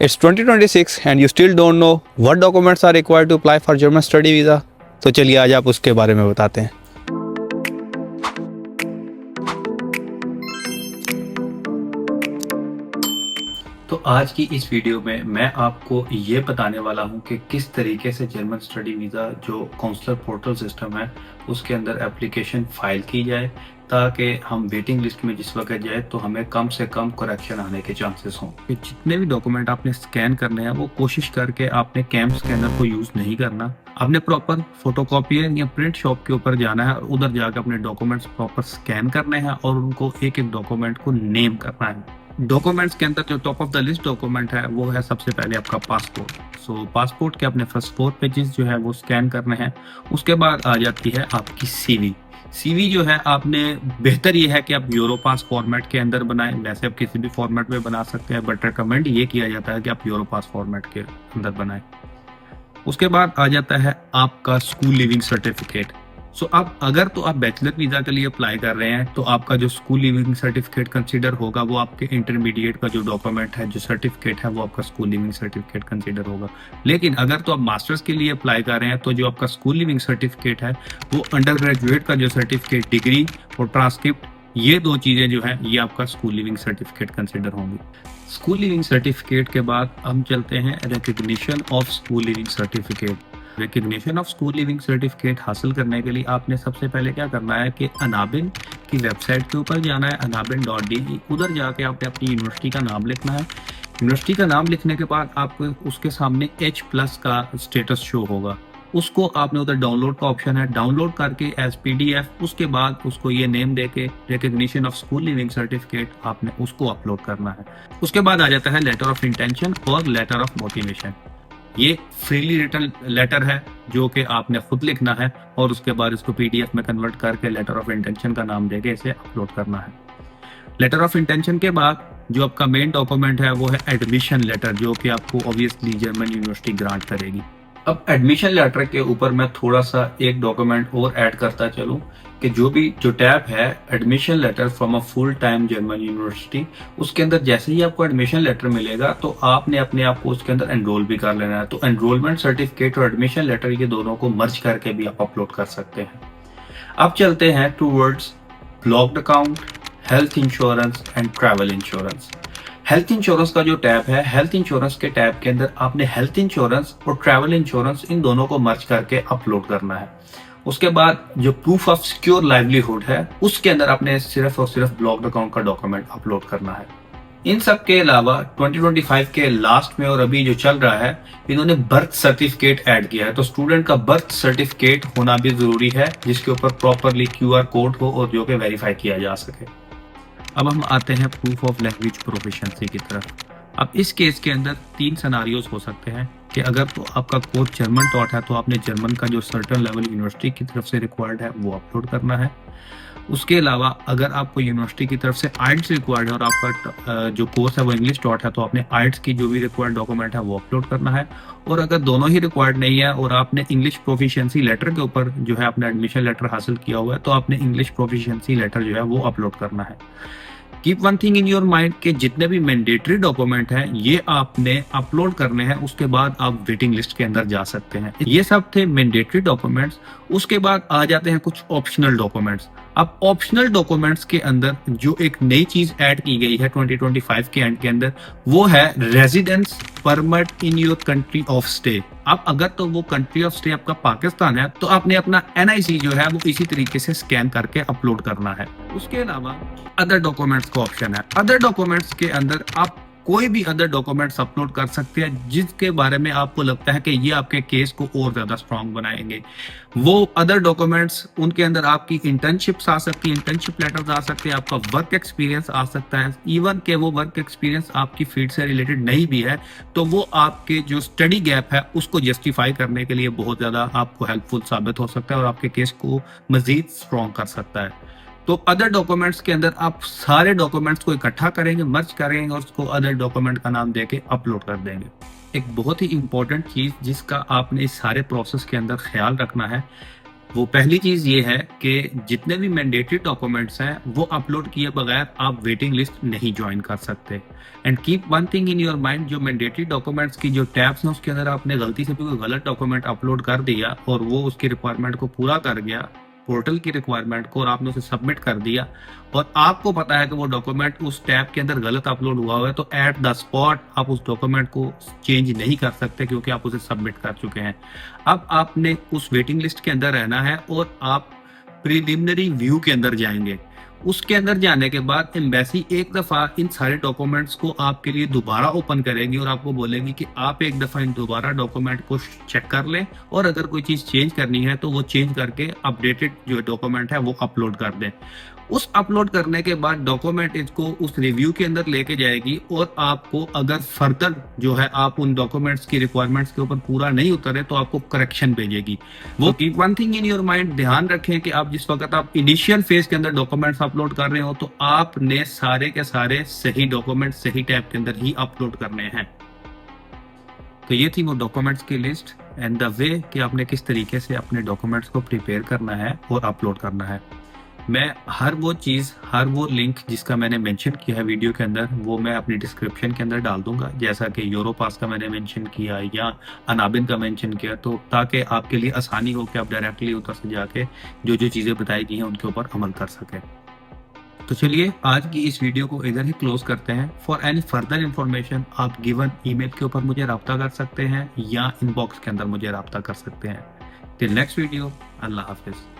It's 2026 and you still don't know what documents are required to apply for German study visa? तो चलिए आज आप उसके बारे में बताते हैं। तो आज की इस वीडियो में मैं आपको ये बताने वाला हूँ कि किस तरीके से जर्मन स्टडी वीज़ा जो काउंसलर पोर्टल सिस्टम है उसके अंदर एप्लीकेशन फाइल की जाए ताकि हम वेटिंग लिस्ट में जिस वक्त जाए तो हमें कम से कम करेक्शन आने के चांसेस हों। कि जितने भी डॉक्यूमेंट आपने स्कैन करने हैं वो कोशिश करके आपने कैम स्कैनर को यूज़ नहीं करना। आपने प्रॉपर फोटोकॉपियर या प्रिंट शॉप के ऊपर जाना है और उधर जाकर अपने डॉक्यूमेंट्स प्रॉपर स्कैन करने हैं और उनको एक एक डॉक्यूमेंट को नेम करना है। डॉक्यूमेंट्स के अंदर जो top of the list document है वो है सबसे पहले आपका पासपोर्ट। सो पासपोर्ट के अपने फर्स्ट 4 पेजेस जो है वो स्कैन करने हैं। उसके बाद आ जाती है आपकी सीवी जो है आपने बेहतर ये है कि आप यूरोपास फॉर्मेट के अंदर बनाएं। वैसे आप किसी भी फॉर्मेट में बना सकते हैं बट रिकमेंड ये किया जाता है कि आप यूरोपास फॉर्मेट के अंदर बनाएं। उसके बाद आ जाता है आपका स्कूल लिविंग सर्टिफिकेट। सो अब अगर तो आप बैचलर वीजा के लिए अप्लाई कर रहे हैं तो आपका जो स्कूल लिविंग सर्टिफिकेट कंसीडर होगा वो आपके इंटरमीडिएट का जो डॉक्यूमेंट है जो सर्टिफिकेट है वो आपका स्कूल लिविंग सर्टिफिकेट कंसीडर होगा। लेकिन अगर तो आप मास्टर्स के लिए अप्लाई कर रहे हैं तो जो आपका स्कूल लिविंग सर्टिफिकेट है वो अंडर ग्रेजुएट का जो सर्टिफिकेट डिग्री और ट्रांसक्रिप्ट ये 2 चीजें जो है ये आपका स्कूल लिविंग सर्टिफिकेट कंसीडर होंगी। स्कूल लिविंग सर्टिफिकेट के बाद हम चलते हैं recognition of school leaving certificate. Recognition of school leaving certificate हासिल करने के लिए आपने सबसे पहले क्या करना है कि अनाबिन की वेबसाइट के ऊपर जाना है anabin.de। उधर जाके आपने अपनी यूनिवर्सिटी का नाम लिखना है। यूनिवर्सिटी का नाम लिखने के बाद आपको उसके सामने H+ का स्टेटस शो होगा। उसको आपने उधर डाउनलोड का ऑप्शन है, डाउनलोड करके एज PDF उसके बाद उसको ये नेम देके recognition of school leaving certificate आपने उसको अपलोड करना है। उसके बाद आ जाता है लेटर ऑफ इंटेंशन और लेटर ऑफ मोटिवेशन। ये फ्रीली रिटन लेटर है जो कि आपने खुद लिखना है और उसके बाद इसको PDF में कन्वर्ट करके लेटर ऑफ इंटेंशन का नाम देके इसे अपलोड करना है। लेटर ऑफ इंटेंशन के बाद जो आपका मेन डॉक्यूमेंट है वो है एडमिशन लेटर जो कि आपको ऑब्वियसली जर्मन यूनिवर्सिटी ग्रांट करेगी। अब एडमिशन लेटर के ऊपर मैं थोड़ा सा एक डॉक्यूमेंट और ऐड करता चलूं कि जो टैब है admission letter from a full time German university उसके अंदर जैसे ही आपको एडमिशन लेटर मिलेगा तो आपने अपने आप को उसके अंदर एनरोल भी कर लेना है। तो एनरोलमेंट सर्टिफिकेट और एडमिशन लेटर ये दोनों को मर्ज करके भी आप अपलोड कर सकते हैं। अब चलते हैं towards blocked account, health insurance and travel insurance. Health insurance का जो टैब है हेल्थ इंश्योरेंस के टैब के अंदर आपने हेल्थ इंश्योरेंस और ट्रैवल इंश्योरेंस इन दोनों को मर्ज करके अपलोड करना है। उसके बाद जो प्रूफ ऑफ सिक्योर लाइवलीहुड है उसके अंदर आपने सिर्फ और सिर्फ ब्लॉक्ड अकाउंट का डॉक्यूमेंट अपलोड करना है। इन सब के अलावा 2025 के लास्ट में और अभी जो चल रहा है इन्होंने बर्थ सर्टिफिकेट ऐड किया है। तो स्टूडेंट का बर्थ सर्टिफिकेट होना भी जरूरी है जिसके ऊपर प्रॉपरली QR कोड हो और जो कि वेरीफाई किया जा सके। अब हम आते हैं प्रूफ ऑफ लैंग्वेज प्रोफिशिएंसी की तरफ। अब इस केस के अंदर 3 सिनारियोज हो सकते हैं कि अगर तो आपका कोर्स जर्मन टॉट है तो आपने जर्मन का जो सर्टेन लेवल यूनिवर्सिटी की तरफ से रिक्वायर्ड है वो अपलोड करना है। उसके अलावा अगर आपको यूनिवर्सिटी की तरफ से आइट्स रिक्वायर्ड है और आपका जो कोर्स है वो इंग्लिश टॉट है तो आपने आइट्स की जो भी रिक्वायर्ड डॉक्यूमेंट है वो अपलोड करना है। और अगर दोनों ही रिक्वायर्ड नहीं है और आपने इंग्लिश प्रोफिशिएंसी लेटर के ऊपर जो है अपना एडमिशन लेटर हासिल किया हुआ है तो आपने इंग्लिश प्रोफिशिएंसी लेटर जो है वो अपलोड करना है। Keep one thing in your mind के जितने भी मैंडेटरी डॉक्यूमेंट हैं ये आपने अपलोड करने हैं। उसके बाद आप वेटिंग लिस्ट के अंदर जा सकते हैं। ये सब थे मैंडेटरी डॉक्यूमेंट्स। उसके बाद आ जाते हैं कुछ ऑप्शनल डॉक्यूमेंट्स। अब ऑप्शनल डॉक्यूमेंट्स के अंदर जो एक नई चीज ऐड की गई है 2025 के एंड के अंदर वो है residence permit in your country of stay. अब अगर तो वो कंट्री ऑफ स्टे आपका पाकिस्तान है तो आपने अपना NIC जो है वो इसी तरीके से स्कैन करके अपलोड करना है। उसके अलावा अदर डॉक्यूमेंट्स का ऑप्शन है। अदर डॉक्यूमेंट्स के अंदर आप कोई भी अदर डॉक्यूमेंट्स अपलोड कर सकते हैं जिसके बारे में आपको लगता है कि ये आपके केस को और ज्यादा स्ट्रांग बनाएंगे। वो अदर डॉक्यूमेंट्स उनके अंदर आपकी इंटर्नशिप्स आ सकती है, इंटर्नशिप लेटर्स आ सकते हैं, आपका वर्क एक्सपीरियंस आ सकता है। इवन के वो वर्क एक्सपीरियंस आपकी फील्ड से रिलेटेड नहीं भी है तो वो आपके जो स्टडी गैप है उसको जस्टिफाई करने के लिए बहुत ज्यादा आपको हेल्पफुल साबित हो सकता है और आपके केस को मजीद स्ट्रॉन्ग कर सकता है। तो अदर डॉक्यूमेंट्स के अंदर आप सारे डॉक्यूमेंट्स को इकट्ठा करेंगे, मर्ज करेंगे और उसको अदर डॉक्यूमेंट का नाम देके अपलोड कर देंगे। एक बहुत ही इंपॉर्टेंट चीज जिसका आपने इस सारे प्रोसेस के अंदर ख्याल रखना है वो पहली चीज़ ये है कि जितने भी मैंडेटरी डॉक्यूमेंट्स हैं वो अपलोड किए बगैर आप वेटिंग लिस्ट नहीं ज्वाइन कर सकते। And keep one thing in your mind, जो मैंडेटरी डॉक्यूमेंट्स की जो टैब्स हैं उसके अंदर आपने गलती से भी कोई गलत डॉक्यूमेंट अपलोड कर दिया और वो उसकी रिक्वायरमेंट को पूरा कर गया, पोर्टल की रिक्वायरमेंट को, और आपने उसे सबमिट कर दिया और आपको पता है कि वो डॉक्यूमेंट उस टैब के अंदर गलत अपलोड हुआ हुआ है, तो एट द स्पॉट आप उस डॉक्यूमेंट को चेंज नहीं कर सकते क्योंकि आप उसे सबमिट कर चुके हैं। अब आपने उस वेटिंग लिस्ट के अंदर रहना है और आप प्रिलिमिनरी व्यू के अंदर जाएंगे। उसके अंदर जाने के बाद एम्बेसी एक दफ़ा इन सारे डॉक्यूमेंट्स को आपके लिए दोबारा ओपन करेगी और आपको बोलेगी कि आप एक दफ़ा इन दोबारा डॉक्यूमेंट को चेक कर लें और अगर कोई चीज़ चेंज करनी है तो वो चेंज करके अपडेटेड जो डॉक्यूमेंट है वो अपलोड कर दें। उस अपलोड करने के बाद डॉक्यूमेंट इसको उस रिव्यू के अंदर लेके जाएगी और आपको अगर फर्दर जो है आप उन डॉक्यूमेंट्स की रिक्वायरमेंट्स के ऊपर पूरा नहीं उतरे तो आपको करेक्शन भेजेगी। वो keep one thing in your mind, ध्यान रखें कि आप जिस वक्त आप इनिशियल फेज के अंदर डॉक्यूमेंट्स अपलोड कर रहे हो तो आपने सारे के सारे सही डॉक्यूमेंट सही टैब के अंदर ही अपलोड करने हैं। तो ये थी वो डॉक्यूमेंट्स की लिस्ट एंड द वे कि आपने किस तरीके से अपने डॉक्यूमेंट्स को प्रिपेयर करना है और अपलोड करना है। मैं हर वो चीज़, हर वो लिंक जिसका मैंने मेंशन किया है वीडियो के अंदर, वो मैं अपनी डिस्क्रिप्शन के अंदर डाल दूंगा, जैसा कि यूरोपास का मैंने मेंशन किया या अनाबिन का मेंशन किया, तो ताकि आपके लिए आसानी हो कि आप डायरेक्टली उधर से जाके जो जो चीज़ें बताई गई हैं उनके ऊपर अमल कर सकें। तो चलिए आज की इस वीडियो को इधर ही क्लोज करते हैं। फॉर एनी फर्दर इन्फॉर्मेशन आप गिवन ईमेल के ऊपर मुझे रब्ता कर सकते हैं या इनबॉक्स के अंदर मुझे रब्ता कर सकते हैं। टिल नेक्स्ट वीडियो, अल्लाह हाफिज़।